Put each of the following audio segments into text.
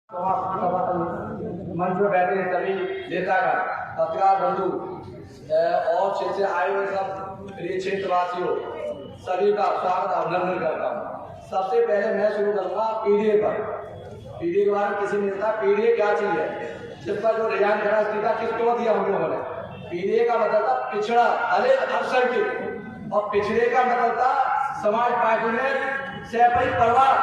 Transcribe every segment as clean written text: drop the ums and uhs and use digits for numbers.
मंच में बैठे सभी नेतागण, पत्रकार बंधु और क्षेत्र से आए हुए सब प्रिय क्षेत्रवासियों, सभी का स्वागत अभिनंदन करता हूँ। सबसे पहले मैं शुरू करूँगा पीडीए पर। पीडीए के बारे में किसी ने कहा पीडीए क्या चीज है, जिस पर जो रिजाइन करा इस्तीफा किसको दिया हम लोगों ने। पीडीए का मतलब था पिछड़ा दलित अल्पसंख्यक, और पिछड़े का मतलब था समाज पार्टी में सहपरी परिवार,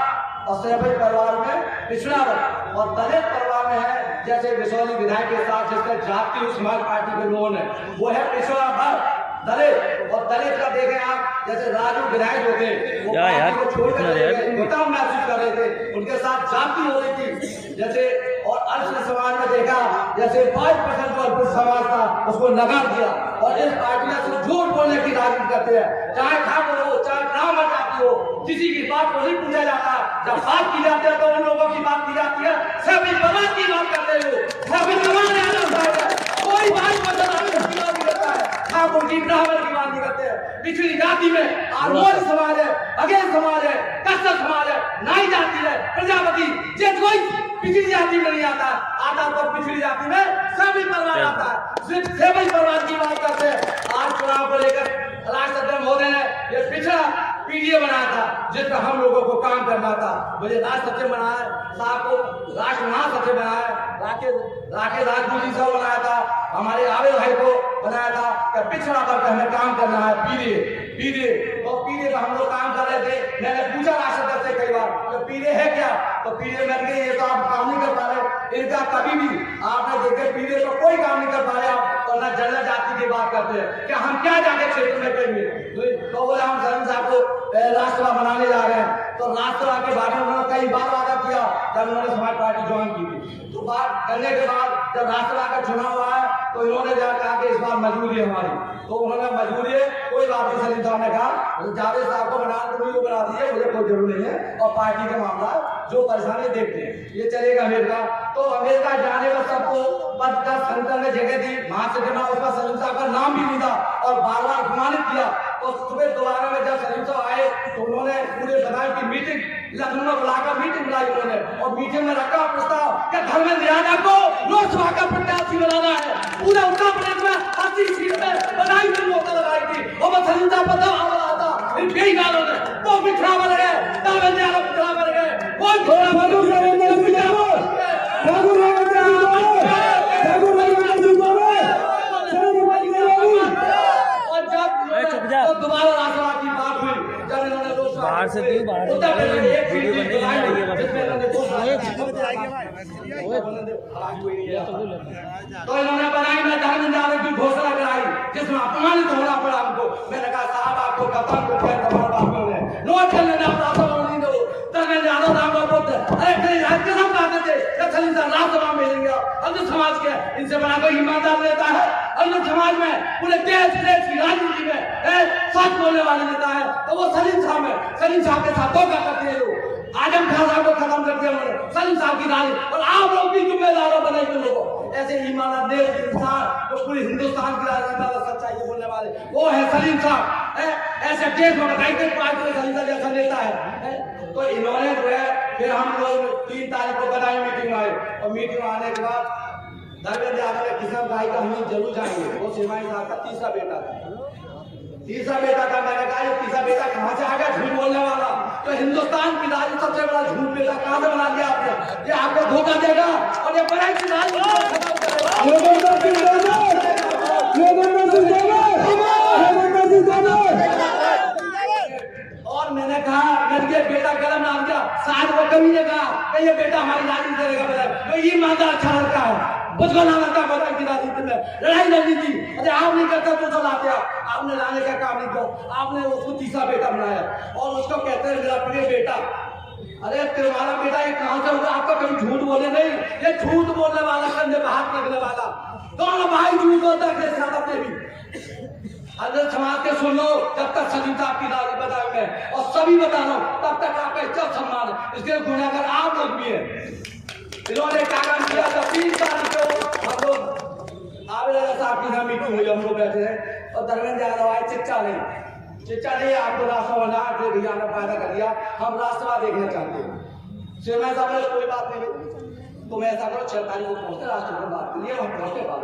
और सहपरी परिवार में पिछड़ा वर्ग, और दलित परिवार में है जैसे विशौली विधायक के साथ जिसका जाति समाज पार्टी के लोगों ने, वो है पिछड़ा वर्ग दलित। और दलित का देखें आप, जैसे राजू विधायक होते वो पार्टी को छोड़कर घुटाव महसूस कर रहे थे, उनके साथ जाति हो रही थी जैसे। और अल्प समाज में देखा जैसे 5% जो अल्प समाज था उसको नकार दिया, और इस पार्टी में सिर्फ झूठ बोलने की राजनीति करते हैं। चाहे ठाकुर हो चाहे ब्राह्मण जाति हो, किसी की बात को नहीं पूछा जाता। जब बात की जाती है तो उन लोगों की बात की जाती है, सभी समाज की बात करते हो, सभी समाज कोई बात ठाकुर की ब्राह्मण की बात नहीं करते हैं। पिछड़ी जाति में आरमोल समाज है, अगेन समाज है, कस्तर समाज है, नाई जाति है, प्रजापति, जे कोई पिछड़ी जाति में नहीं आता तो पिछड़ी जाति में सभी परिवार आता है, सिर्फ सभी परिवार की बात करते हैं। आज चुनाव को लेकर राष्ट्रपति महोदय ने ये पिछड़ा पीडीए बनाया था, जिसमें हम लोगों को काम करना था। मुझे राष्ट्र सचिव बनाया, साहब को राष्ट्र महासचिव बनाया, राकेश राजपूत जी साहब बनाया था, हमारे आवेद भाई को बनाया था कि पिछड़ा पर हमें काम करना है। पीडीए तो पीडीए का हम लोग काम कर रहे थे। मैंने पूछा राष्ट्रपति से कई बार कि पीडीए है क्या, तो पीडीए में ये तो आप काम नहीं कर पा रहे। इनका कभी भी आपने देखे पीडीए तो कोई काम नहीं कर पा रहे आप, और न जनरल जाति की बात करते हैं कि हम क्या जाके क्षेत्र में करेंगे। तो बोले हम शरण साहब को राष्ट्रसभा बनाने जा रहे हैं, तो राष्ट्रसभा के बारे में उन्होंने कई बार वादा किया जब उन्होंने समाज पार्टी ज्वाइन की थी। तो बात करने के बाद जब राष्ट्रसभा का चुनाव आया तो इन्होंने कहा कि इस बार मजबूरी है हमारी, तो उन्होंने मजबूरी है कोई बात नहीं। सलीम साहब ने कहा जावेद साहब को बना दीजिए, मुझे कोई जरूरत नहीं है, और पार्टी का मामला जो परेशानी देखते हैं ये चलेगा अमेरिका। तो अमेरिका जाने पर सबको पद का संगठन ने जगह दी, महासचिव उस पर सलीम साहब का नाम भी लिया और बार बार अपमानित किया। तो सुबह दोबारा में जब सलीम साहब आए तो उन्होंने पूरे बताया की मीटिंग लखनऊ में बुलाकर मीटिंग बुलाई उन्होंने, और मीटिंग में रखा प्रस्ताव कि धर्मेंद्र यादव को लोकसभा का प्रत्याशी बनाना है। पूरे उत्तर प्रदेश में 80 सीट में बधाई की मोहर लगाई थी, और वो सलीम साहब बदलाव आ रहा था। इन कई गालों ने वो पिछड़ा बन गए, धर्मेंद्र यादव पिछड़ा बन गए, कोई थोड़ा दोबारा राष्ट्रवाद की बात हुई जब इन्होंने बाहर से वीडियो तो इन्होंने बनाई में धर्मेंद्र यादव की घोषणा कराई जिसमें अपमानित होना पड़ा हमको। मैंने कहा साहब आपको खत्म को फिर बातों ने नोट कर लेना, नहीं दो धर्मेंद्र यादव नाम बोलते अरे राज्य सब कहते थे सलीम साहब राष्ट्रसभा में मिलेंगे। अन्य समाज के इनसे बड़ा कोई ईमानदार नेता है अन्य समाज में, पूरे देश की राजनीति में सच बोलने वाले नेता है तो वो सलीम साहब है। सलीम साहब के साथ धोखा करते हैं लोग, आजम खान साहब को खत्म कर दिया उन्होंने, सलीम साहब की राजनीति, और आप लोग भी जिम्मेदार बने लोगों। ऐसे ईमानदार देश इंसान जो पूरे हिंदुस्तान की राजनीति में सच्चाई बोलने वाले वो है सलीम साहब। ऐसे देश में पार्टी में सलीम साहब जैसा नेता है। तो इन्होंने जो है फिर हम लोग 3 तारीख को बनाई मीटिंग आए, और मीटिंग आने के बाद धर्मेंद्र यादव ने किसान भाई का हम जरूर जाएंगे। वो सिमाई साहब का तीसरा बेटा था। मैंने कहा ये तीसरा बेटा कहाँ से आ गया झूठ बोलने वाला, तो हिंदुस्तान की राजनीति सबसे बड़ा झूठ बेटा कहाँ से बना दिया आपने, ये आपको धोखा देगा और ये बड़ाई की राजनीति। और मैंने कहा ये बेटा कलम नाम किया, शायद वो कभी ने कहा कि ये बेटा हमारी राजनीति करेगा, तो ये ईमानदार अच्छा लड़का है, बुझको नाम लगता है बता की राजनीति में लड़ाई रणनीति। अरे आप नहीं करते तो लाते आपने लाने का काम नहीं किया, आपने उसको तीसरा बेटा बनाया और उसको कहते हैं मेरा प्रिय बेटा। अरे तुम्हारा बेटा ये कहां से होगा, आपका कभी झूठ बोले नहीं, ये झूठ बोलने वाला कंधे पे हाथ रखने वाला, दोनों भाई झूठ बोलता है भी। अगर समाज के सुन लो जब तक सलीम साहब की राजनीति बताए मैं और सभी बता रहा हूं तब तक आपका इज्जत सम्मान है, इसके गुनाहगार आप लोग भी है। इन्होंने क्या काम किया था 3 तारीख को हम लोग आवेदन साहब की मीटिंग हुई, हम लोग बैठे हैं और धर्मेंद्र यादव आए, चिच्चा नहीं आपको राष्ट्रसभा भैया ने फायदा कर दिया, हम राष्ट्रसभा देखना चाहते हैं। सिन्हा साहब ने कोई बात नहीं, तुम ऐसा करो 6 तारीख को पहुंचते राष्ट्र को बात करिए, हम पहुंचते बात।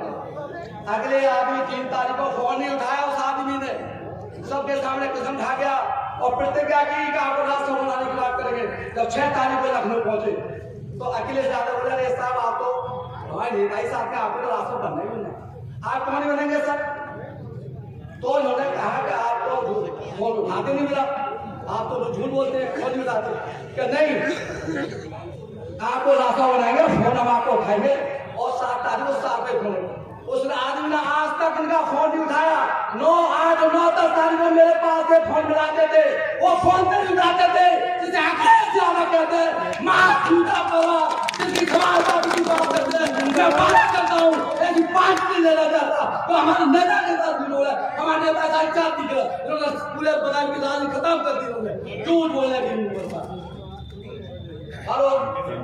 अगले आदमी 3 तारीख को फोन नहीं उठाया उस आदमी ने, सबके सामने कसम खा गया और प्रतिज्ञा की कि आपको राष्ट्र बनाने की बात करेंगे। जब 6 तारीख को लखनऊ पहुंचे तो अखिलेश यादव बोले अरे साहब आप तो हमारे नेता ही साहब के आपको तो राष्ट्र बनना ही बनना, आप कौन बनेंगे सर? तो इन्होंने कहा कि आप तो फोन उठाते नहीं मेरा, आप तो झूठ बोलते हैं, फोन नहीं उठाते। कि नहीं, आपको रास्ता बनाएंगे, फोन हम आपको उठाएंगे और 7 तारीख को 7 बजे फोन। उस आदमी ने आज तक इनका फोन नहीं उठाया। 9, 8, 9, 10 तारीख को मेरे पास से फोन मिलाते थे, वो फोन पे नहीं उठाते थे। जिसे अखिलेश यादव कहते हैं मां झूठा पड़ा, जिसकी सवाल का भी बात करते हैं। मैं बात करता हूँ ऐसी बात नहीं लेना चाहता तो हमारे नेता के साथ भी बोला, हमारे नेता का इच्छा दिख रहा, इन्होंने पूरे बनाए की राज खत्म कर दी, उन्होंने झूठ बोलने की नहीं। हेलो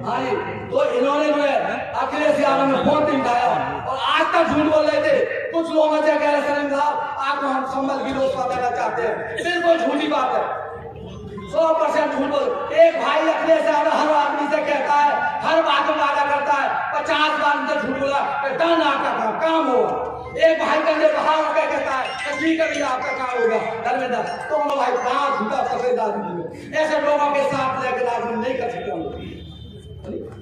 हाँ जी, तो इन्होंने जो है अखिलेश यादव ने फोन नहीं उठाया और आज तक झूठ बोल रहे थे। कुछ लोग ऐसे कह रहे सलीम साहब आपको हम संबल की रोज देना चाहते हैं, बिल्कुल झूठी बात है, 100% झूठ बोल। एक भाई अखिलेश यादव हर आदमी से कहता है, हर बात में वादा करता है, 50 बार उनसे झूठ बोला डन आपका काम होगा। एक भाई कंधे बाहर होकर कहता है ठीक है भैया आपका काम होगा धर्मेंद्र, तो हम भाई कहाँ झूठा पकड़े राजनीति में, ऐसे लोगों के साथ लेकर राजनीति नहीं कर सकते हम।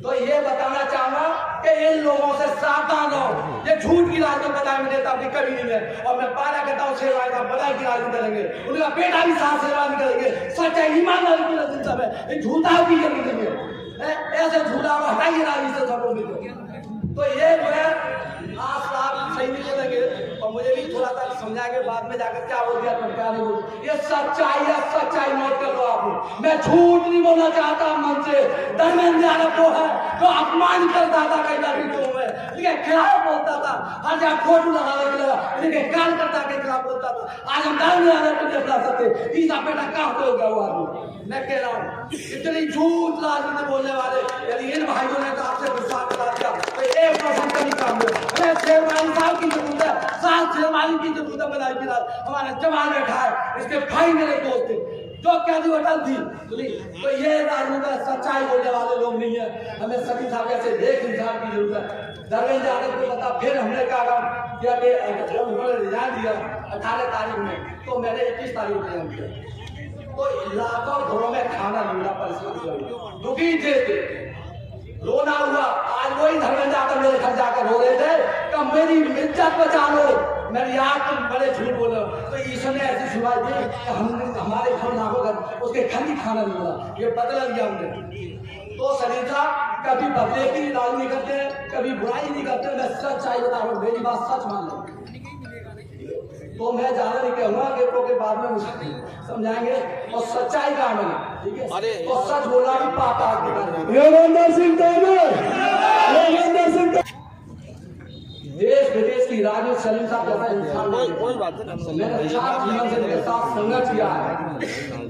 तो ये बताना चाहूंगा कि इन लोगों से सावधान रहो, ये झूठ की राजनीति बधाई में देता अपनी कभी नहीं है। और मैं वादा करता हूँ शेरवानी साहब बधाई की राजनीति करेंगे, उनका बेटा भी साथ शेरवानी करेंगे, सच्चाई ईमानदारी की राजनीति सब है, झूठा की जरूरत नहीं है, ऐसे झूठा हटाइए राजनीति से सब लोग। तो ये जो है आज साहब सही नहीं बोलेंगे और मुझे भी थोड़ा सा समझाएंगे बाद में जाकर क्या बोल दिया क्या नहीं बोल। ये सच्चाई है, सच्चाई नोट कर लो आप। मैं झूठ नहीं बोलना चाहता मन से। धर्मेंद्र यादव वो है जो अपमान करता था कई बार वीडियो में, लेकिन खिलाफ बोलता था, हर जगह फोटो लगाने के लिए लेकिन कार्यकर्ता के खिलाफ बोलता था। आज हम धर्मेंद्र यादव को नहीं बुला सकते, इसका बेटा कहाँ पे हो गया वो आदमी। मैं कह रहा हूँ इतनी झूठ राजनीति बोलने वाले यदि इन भाइयों ने तो आपसे गुस्सा करा दिया तो 1% का नहीं काम हो। हमें शेरवानी साहब की जरूरत है, साथ शेरवानी की जरूरत है। बनाई की रात हमारा जवान बैठा है, इसके भाई मेरे दोस्त थे जो क्या थी अटल थी। तो ये राजनीति सच्चाई बोलने वाले लोग नहीं है। हमें सभी साहब ऐसे एक इंसान की जरूरत है। धर्मेंद्र यादव को पता फिर हमने कहा किया कि जब उन्होंने रिजाइन दिया 18 तारीख में तो मैंने 21 तारीख को रिजाइन किया। तो लाखों घरों में खाना मिला, परेशान दुखी थे, रोना हुआ। आज वही धर्मेंद्र यादव मेरे घर जाकर रो रहे थे कि मेरी इज्जत बचा लो, मेरी आग तुम बड़े झूठ बोलो। तो ईश्वर ने ऐसी सुनाई दी कि हमारे घर ना होकर उसके घर ही खाना नहीं मिला, ये बदला दिया हमने। तो सलीम साहब कभी बदले की राजनीति करते हैं, कभी बुराई नहीं करते। मैं सच्चाई बता रहा हूँ, मेरी बात सच मान लो। तो मैं ज्यादा नहीं कहूँगा कि के बाद में समझाएंगे और सच्चाई का आनंद, ठीक है। तो सच बोलना भी पाता है। योगेंद्र सिंह देश विदेश की राजनीति सलीम साहब जैसा इंसान मैंने 4 जीवन से मेरे साथ संघर्ष किया है।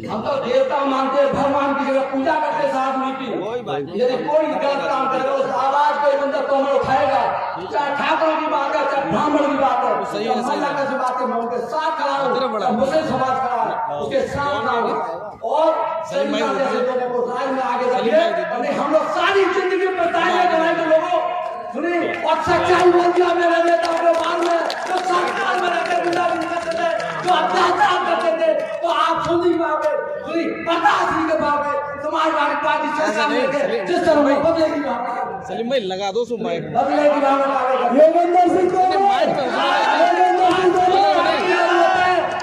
हम तो देवता मानते हैं, भगवान की जगह पूजा करते साथ मीटिंग। यदि कोई गलत काम करेगा उस आवाज कोई बंदा तोमर उठाएगा, चाहे ठाकुरों की बात है चाहे ब्राह्मण की बात है, महिला कैसी बात है मैं उनके साथ खड़ा हूँ, मुस्लिम समाज खड़ा है उसके साथ खड़ा हूँ। और सलीम साहब जैसे लोगों को राज में आगे बढ़िए और हम लोग सारी जिंदगी बताएंगे कराएंगे लोगों सुनी। और सच्चाई बोल दिया मेरे नेता के बाद में जो सरकार में रहकर गुंडागर्दी करते थे, जो अत्याचार करते थे, तो आप सुन नहीं पाओगे, सुनी बर्दाश्त नहीं कर पाओगे। समाजवादी पार्टी सरकार में जिस तरह वो बदलेगी सलीम भाई लगा दो सुन माइक बदलेगी योगेंद्र सिंह को माइक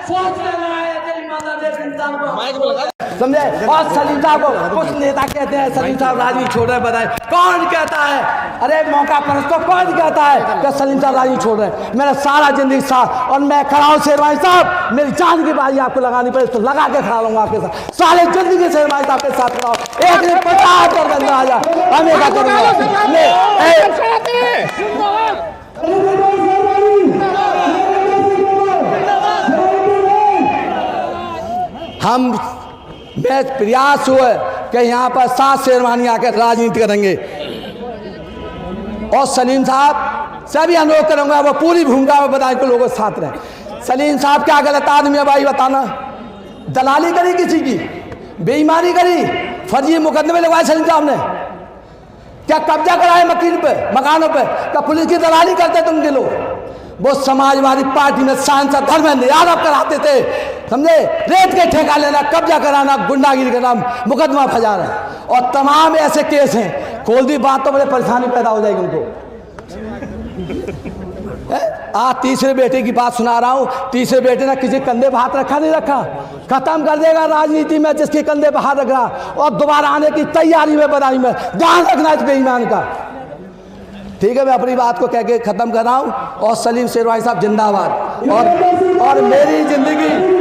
सोच लेना है इंसान को माइक में लगा समझे। और सलीम साहब को कुछ नेता कहते हैं सलीम साहब राजनीति छोड़ रहे, बताए कौन कहता है? अरे मौका पर उसको कौन कहता है कि सलीम साहब राजनीति छोड़ रहे? मेरा सारा जिंदगी साथ और मैं खड़ा हूँ शेरवानी साहब, मेरी जान की बारी आपको लगानी पड़े तो लगा के खड़ा रहूंगा आपके साथ, सारे जिंदगी शेरवानी साहब के साथ खड़ा हूँ। एक दिन 50 कर बंदा आ जाए हमें क्या करूँगा। हम मैं प्रयास हुए कि यहाँ पर 7 शेरवानी आकर राजनीति करेंगे और सलीम साहब से भी अनुरोध करूँगा वो पूरी भूमिका में बताएं कि लोगों के साथ रहे। सलीम साहब क्या गलत आदमी है भाई बताना? दलाली करी किसी की, बेईमानी करी, फर्जी मुकदमे लगवाए सलीम साहब ने, क्या कब्जा कराए मकानों पे? क्या पुलिस की दलाली करते तुम के लोग? वो समाजवादी पार्टी में सांसद धर्मेंद्र यादव कराते थे, समझे? रेत के ठेका लेना, कब्जा कराना, गुंडागिरी करना, मुकदमा फंसाना, और तमाम ऐसे केस हैं। खोल दी बात तो बड़े परेशानी पैदा हो जाएगी उनको। आज तीसरे बेटे की बात सुना रहा हूं। तीसरे बेटे ने किसी कंधे पर हाथ रखा नहीं रखा, खत्म कर देगा राजनीति में जिसके कंधे पर हाथ रख रहा, और दोबारा आने की तैयारी में, बनाई में। ध्यान रखना इस बेईमान का। ठीक है, मैं अपनी बात को कह के खत्म कर रहा हूं। और सलीम शेरवानी साहब जिंदाबाद। और मेरी जिंदगी